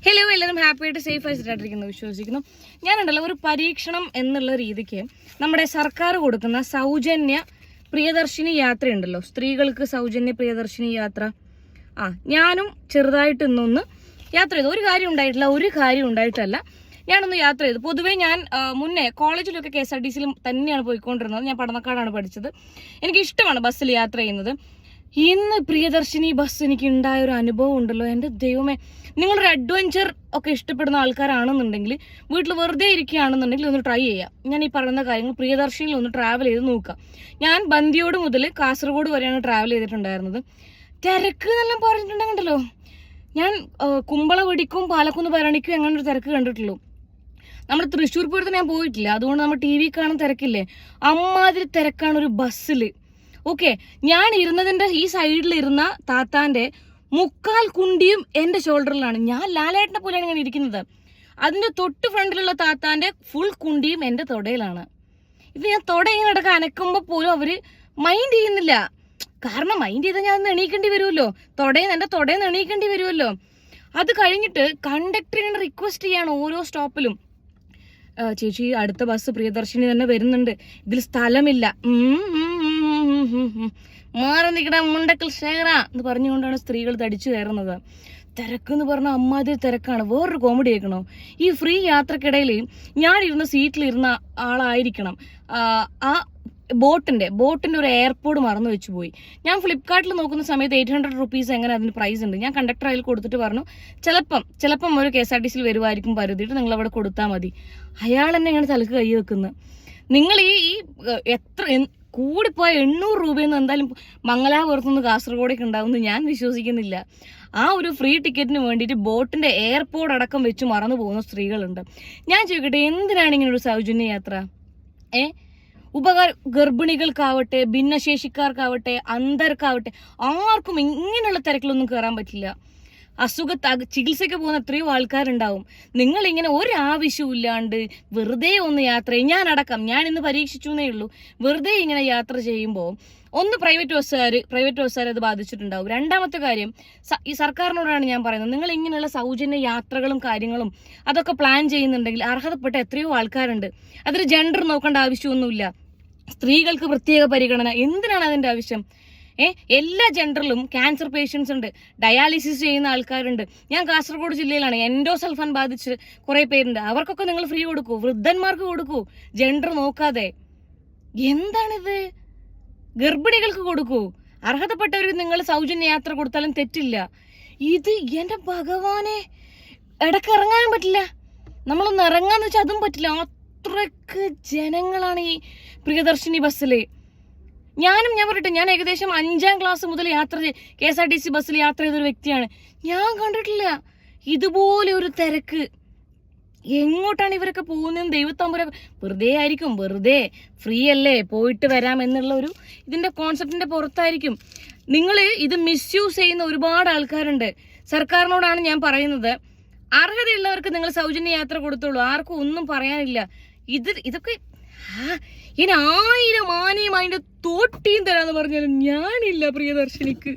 Hello, എല്ലാവരും happy ആയിട്ട് safe ആയിട്ടിരിക്കുന്നു വിശ്വസിക്കുന്നു. ഞാനുണ്ടല്ലോ ഒരു പരീക്ഷണം എന്നുള്ള രീതിക്ക് നമ്മുടെ സർക്കാർ കൊടുക്കുന്ന സൗജന്യ പ്രിയദർശിനി യാത്രയുണ്ടല്ലോ, സ്ത്രീകൾക്ക് സൗജന്യ പ്രിയദർശിനി യാത്ര. ഞാനും ചെറുതായിട്ട് ഇന്നൊന്ന് യാത്ര ചെയ്തു. ഒരു കാര്യം ഉണ്ടായിട്ടല്ല ഞാനൊന്ന് യാത്ര ചെയ്തു. പൊതുവേ ഞാൻ മുന്നേ കോളേജിലൊക്കെ KSRTCയിൽ തന്നെയാണ് പോയിക്കൊണ്ടിരുന്നത്. ഞാൻ പടന്നക്കാടാണ് പഠിച്ചത്. എനിക്കിഷ്ടമാണ് ബസ്സിൽ യാത്ര ചെയ്യുന്നത്. ഇന്ന് പ്രിയദർശിനി ബസ് എനിക്ക് ഉണ്ടായ ഒരു അനുഭവം ഉണ്ടല്ലോ, എൻ്റെ ദൈവമേ. നിങ്ങളൊരു അഡ്വഞ്ചർ ഒക്കെ ഇഷ്ടപ്പെടുന്ന ആൾക്കാരാണെന്നുണ്ടെങ്കിൽ, വീട്ടിൽ വെറുതെ ഇരിക്കുകയാണെന്നുണ്ടെങ്കിൽ ഒന്ന് ട്രൈ ചെയ്യാം. ഞാൻ ഈ പറയുന്ന കാര്യങ്ങൾ പ്രിയദർശിനിയിൽ ഒന്ന് ട്രാവൽ ചെയ്ത് നോക്കാം. ഞാൻ ബന്ദിയോട് മുതൽ കാസർഗോഡ് വരെയാണ് ട്രാവൽ ചെയ്തിട്ടുണ്ടായിരുന്നത്. തിരക്ക് എന്നെല്ലാം പറഞ്ഞിട്ടുണ്ടെങ്കിലോ, ഞാൻ കുമ്പള വെടിക്കും പാലക്കുന്ന് ഭരണിക്കും അങ്ങനെ ഒരു തിരക്ക് കണ്ടിട്ടുള്ളൂ. നമ്മുടെ തൃശ്ശൂർ പൂരത്തിന് ഞാൻ പോയിട്ടില്ല, അതുകൊണ്ട് നമ്മൾ TV കാണുന്ന തിരക്കില്ലേ, അമ്മാതിരി തിരക്കാണ് ഒരു ബസ്സിൽ. ഓക്കെ, ഞാൻ ഇരുന്നതിൻ്റെ ഈ സൈഡിലിരുന്ന താത്താൻ്റെ മുക്കാൽ കുണ്ടിയും എൻ്റെ ഷോൾഡറിലാണ്. ഞാൻ ലാലേട്ടനെ പോലെയാണ് ഇങ്ങനെ ഇരിക്കുന്നത്. അതിൻ്റെ തൊട്ട് ഫ്രണ്ടിലുള്ള താത്താൻ്റെ ഫുൾ കുണ്ടിയും എൻ്റെ തൊടയിലാണ്. ഇത് ഞാൻ തൊട ഇങ്ങനെ ഇടയ്ക്ക് അനക്കുമ്പോൾ പോലും അവർ മൈൻഡ് ചെയ്യുന്നില്ല. കാരണം മൈൻഡ് ചെയ്താൽ ഞാൻ എണീക്കേണ്ടി വരുമല്ലോ, എൻ്റെ തൊടയിൽ എണീക്കേണ്ടി വരുമല്ലോ. അത് കഴിഞ്ഞിട്ട് കണ്ടക്ടർ ഇങ്ങനെ റിക്വസ്റ്റ് ചെയ്യാണ് ഓരോ സ്റ്റോപ്പിലും, ചേച്ചി അടുത്ത ബസ് പ്രിയദർശിനി തന്നെ വരുന്നുണ്ട്, ഇതിൽ സ്ഥലമില്ല, മാറി നിൽക്കട മുണ്ടക്കൽ ശേഖര എന്ന് പറഞ്ഞുകൊണ്ടാണ് സ്ത്രീകൾ തടിച്ചു കയറുന്നത്. തിരക്കെന്ന് പറഞ്ഞാൽ അമ്മാതിരി തിരക്കാണ്. വേറൊരു കോമഡി കേൾക്കണോ, ഈ ഫ്രീ യാത്രക്കിടയിൽ ഞാൻ ഇരുന്ന സീറ്റിലിരുന്ന ആളായിരിക്കണം ആ ബോട്ടിന്റെ ഒരു എയർപോർട്ട് മറന്നു വെച്ച് പോയി. ഞാൻ ഫ്ലിപ്കാർട്ടിൽ നോക്കുന്ന സമയത്ത് 800 rupees എങ്ങനെ അതിന് പ്രൈസ് ഉണ്ട്. ഞാൻ കണ്ടക്ടർ അതിൽ കൊടുത്തിട്ട് പറഞ്ഞു, ചിലപ്പം ഒരു KSRTCയിൽ വരുമായിരിക്കും, പരുതിയിട്ട് നിങ്ങൾ അവിടെ കൊടുത്താൽ മതി. അയാൾ എന്നെ ഇങ്ങനെ തലക്ക് കൈ വെക്കുന്നത്. നിങ്ങൾ ഈ എത്ര കൂടിപ്പോയ 800 രൂപയൊന്നും എന്തായാലും മംഗലാപുരത്തുനിന്ന് കാസർഗോഡേക്ക് ഉണ്ടാവുമെന്ന് ഞാൻ വിശ്വസിക്കുന്നില്ല. ആ ഒരു ഫ്രീ ടിക്കറ്റിന് വേണ്ടിയിട്ട് ബോട്ടിന്റെ എയർപോർട്ട് അടക്കം വെച്ച് മറന്നു പോകുന്ന സ്ത്രീകളുണ്ട്. ഞാൻ ചോദിക്കട്ടെ, എന്തിനാണ് ഇങ്ങനെ ഒരു സൗജന്യ യാത്ര? ഗർഭിണികൾക്കാവട്ടെ, ഭിന്നശേഷിക്കാർക്കാവട്ടെ, അന്ധർക്കാവട്ടെ, ആർക്കും ഇങ്ങനെയുള്ള തിരക്കിലൊന്നും കയറാൻ പറ്റില്ല. ചികിത്സയ്ക്ക് പോകുന്ന എത്രയോ ആൾക്കാരുണ്ടാവും. നിങ്ങളിങ്ങനെ ഒരാവശ്യവും ഇല്ലാണ്ട് വെറുതെ ഒന്ന് യാത്ര ചെയ്യും. ഞാൻ ഇന്ന് പരീക്ഷിച്ചു എന്നേ ഉള്ളൂ. വെറുതെ ഇങ്ങനെ യാത്ര ചെയ്യുമ്പോൾ ഒന്ന് പ്രൈവറ്റ് ബസ്സുകാർ അത് ബാധിച്ചിട്ടുണ്ടാവും. രണ്ടാമത്തെ കാര്യം, ഈ സർക്കാരിനോടാണ് ഞാൻ പറയുന്നത്, നിങ്ങൾ ഇങ്ങനെയുള്ള സൗജന്യ യാത്രകളും കാര്യങ്ങളും അതൊക്കെ പ്ലാൻ ചെയ്യുന്നുണ്ടെങ്കിൽ അർഹതപ്പെട്ട എത്രയോ ആൾക്കാരുണ്ട്. അതിൽ ജെൻഡർ നോക്കേണ്ട ആവശ്യമൊന്നുമില്ല. സ്ത്രീകൾക്ക് പ്രത്യേക പരിഗണന എന്തിനാണ് അതിൻ്റെ ആവശ്യം? എല്ലാ ജെൻഡറിലും ക്യാൻസർ പേഷ്യൻസ് ഉണ്ട്, ഡയാലിസിസ് ചെയ്യുന്ന ആൾക്കാരുണ്ട്. ഞാൻ കാസർഗോഡ് ജില്ലയിലാണ്, എൻഡോസൾഫാൻ ബാധിച്ച് കുറേ പേരുണ്ട്. അവർക്കൊക്കെ നിങ്ങൾ ഫ്രീ കൊടുക്കൂ, വൃദ്ധന്മാർക്ക് കൊടുക്കൂ, ജെൻഡർ നോക്കാതെ. എന്താണിത്? ഗർഭിണികൾക്ക് കൊടുക്കൂ, അർഹതപ്പെട്ടവർക്ക് നിങ്ങൾ സൗജന്യ യാത്ര കൊടുത്താലും തെറ്റില്ല. ഇത് എൻ്റെ ഭഗവാനെ, ഇടയ്ക്ക് ഇറങ്ങാനും പറ്റില്ല. നമ്മളൊന്ന് ഇറങ്ങാന്ന് വെച്ചാൽ അതും പറ്റില്ല. അത്രയ്ക്ക് ജനങ്ങളാണ് ഈ പ്രിയദർശിനി ബസ്സിൽ. ഞാൻ പറയട്ടെ, ഞാൻ ഏകദേശം 5ാം ക്ലാസ് മുതൽ KSRTC ബസ്സിൽ യാത്ര ചെയ്തൊരു വ്യക്തിയാണ്. ഞാൻ കണ്ടിട്ടില്ല ഇതുപോലെ ഒരു തിരക്ക്. എങ്ങോട്ടാണ് ഇവരൊക്കെ പോകുന്നതെന്ന് ദൈവത്തമ്പുര. വെറുതെ ആയിരിക്കും, വെറുതെ ഫ്രീ അല്ലേ, പോയിട്ട് വരാം എന്നുള്ള ഒരു ഇതിന്റെ കോൺസെപ്റ്റിന്റെ പുറത്തായിരിക്കും. നിങ്ങൾ ഇത് മിസ്യൂസ് ചെയ്യുന്ന ഒരുപാട് ആൾക്കാരുണ്ട്. സർക്കാരിനോടാണ് ഞാൻ പറയുന്നത്, അർഹതയുള്ളവർക്ക് നിങ്ങൾ സൗജന്യ യാത്ര കൊടുത്തോളൂ, ആർക്കും ഒന്നും പറയാനില്ല. ഇതൊക്കെ ഇനി 1000 ആനയും അതിന്റെ തോട്ടിയും തരാന്ന് പറഞ്ഞാലും ഞാനില്ല പ്രിയദർശിനിക്ക്.